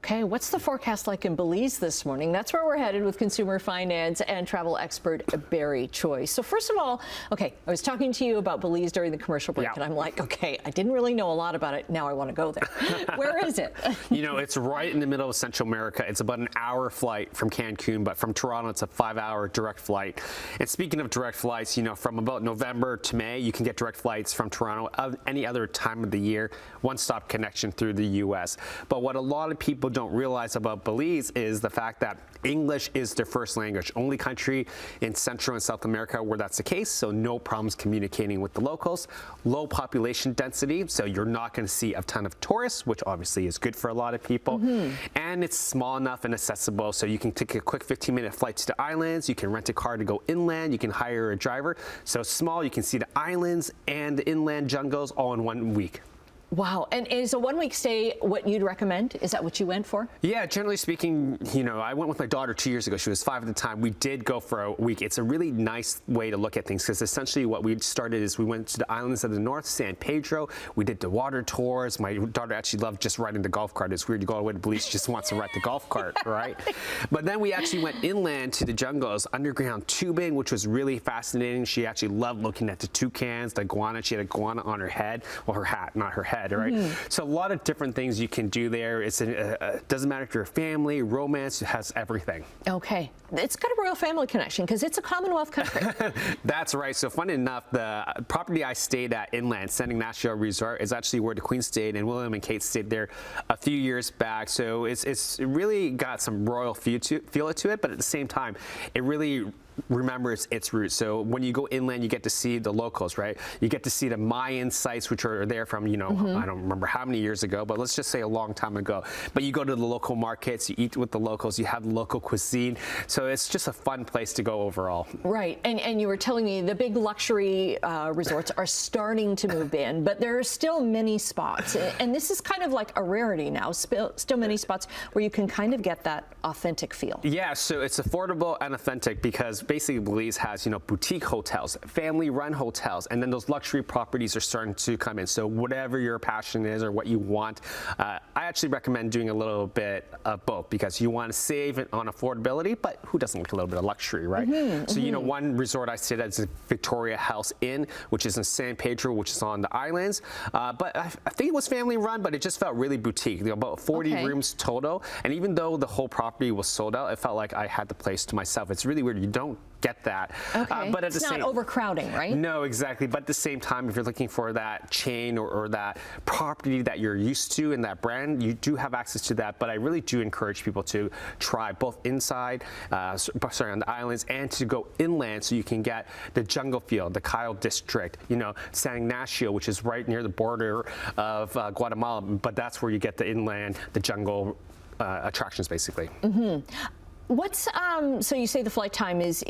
Okay, what's the forecast like in Belize this morning? That's where we're headed with consumer finance and travel expert Barry Choi. So first of all, okay, I was talking to you about Belize during the commercial break, and I'm like, okay, I didn't really know a lot about it. Now I want to go there. Where is it? You know, it's right in the middle of Central America. It's about an hour flight from Cancun, but from Toronto, it's a 5-hour direct flight. And speaking of direct flights, you know, from about November to May, you can get direct flights from Toronto any other time of the year, one-stop connection through the U.S. But what a lot of people don't realize about Belize is the fact that English is their first language. Only country in Central and South America where that's the case, so no problems communicating with the locals. Low population density, so you're not going to see a ton of tourists, which obviously is good for a lot of people. And it's small enough and accessible, so you can take a quick 15-minute flight to the islands, you can rent a car to go inland, you can hire a driver. So small, you can see the islands and the inland jungles all in 1 week. Wow. And is a 1 week stay what you'd recommend? Is that what you went for? Yeah, generally speaking, you know, I went with my daughter 2 years ago. She was 5 at the time. We did go for a week. It's a really nice way to look at things because essentially what we started is we went to the islands of the north, San Pedro. We did the water tours. My daughter actually loved just riding the golf cart. It's weird to go all the way to Belize. She just wants to ride the golf cart, right? But then we actually went inland to the jungles, underground tubing, which was really fascinating. She actually loved looking at the toucans, the iguana. She had a iguana on her head. Well, her hat, not her head. Right? So a lot of different things you can do there. It doesn't matter if you're a family, romance, it has everything. Okay. It's got a royal family connection because it's a Commonwealth country. That's right. So funny enough, the property I stayed at inland, Sending National Resort, is actually where the Queen stayed, and William and Kate stayed there a few years back. So it's really got some royal feel to it, but at the same time, it really remembers its roots. So when you go inland, you get to see the locals, right? You get to see the Mayan sites, which are there from, you know, I don't remember how many years ago, but let's just say a long time ago. But you go to the local markets, you eat with the locals, you have the local cuisine. So it's just a fun place to go overall. Right. And you were telling me the big luxury resorts are starting to move in, but there are still many spots. And this is kind of like a rarity now, still many spots where you can kind of get that authentic feel. Yeah, so it's affordable and authentic because basically Belize has, you know, boutique hotels, family-run hotels, and then those luxury properties are starting to come in. So whatever your passion is or what you want, I actually recommend doing a little bit of both because you want to save on affordability, but who doesn't like a little bit of luxury, right? So, you know, one resort I stayed at is Victoria House Inn, which is in San Pedro, which is on the islands. But I think it was family-run, but it just felt really boutique. You know, about 40 rooms total, and even though the whole property was sold out, it felt like I had the place to myself. It's really weird. You don't get that. But at it's not overcrowding, right? No, exactly. But at the same time, if you're looking for that chain or that property that you're used to in that brand, you do have access to that. But I really do encourage people to try both inside, on the islands, and to go inland so you can get the jungle feel, the Kyle district, you know, San Ignacio, which is right near the border of Guatemala. But that's where you get the inland, the jungle attractions, basically. What's so you say the flight time is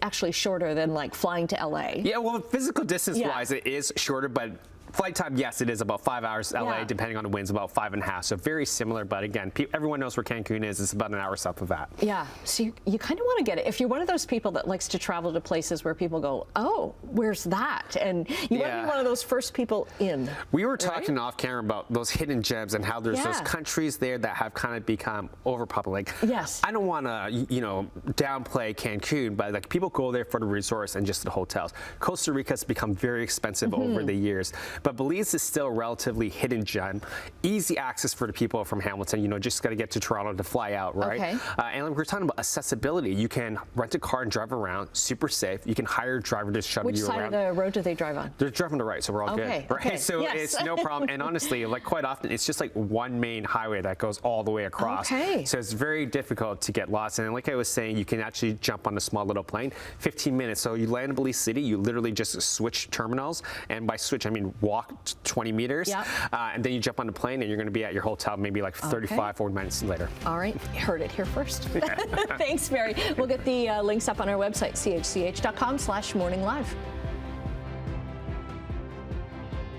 actually shorter than like flying to LA? Yeah, well, physical distance wise, it is shorter, but flight time, yes, it is about 5 hours LA, depending on the winds, about 5.5. So very similar, but again, everyone knows where Cancun is. It's about an hour south of that. Yeah, so you kind of want to get it. If you're one of those people that likes to travel to places where people go, oh, where's that? And you want to be one of those first people in. We were talking off camera about those hidden gems and how there's those countries there that have kind of become overpopulated. Like, I don't want to, you know, downplay Cancun, but like people go there for the resorts and just the hotels. Costa Rica's become very expensive over the years. But Belize is still a relatively hidden gem. Easy access for the people from Hamilton. You know, just got to get to Toronto to fly out, right? And we're talking about accessibility. You can rent a car and drive around, super safe. You can hire a driver to shuttle you around. Which side of the road do they drive on? They're driving to the right, so we're all good. Right? So it's no problem. And honestly, like quite often, it's just like one main highway that goes all the way across. So it's very difficult to get lost. And like I was saying, you can actually jump on a small little plane, 15 minutes. So you land in Belize City, you literally just switch terminals. And by switch, I mean walk 20 meters, and then you jump on the plane and you're going to be at your hotel maybe like 35, 40 minutes later. All right, heard it here first. Thanks, Barry. We'll get the links up on our website, chch.com/morninglive.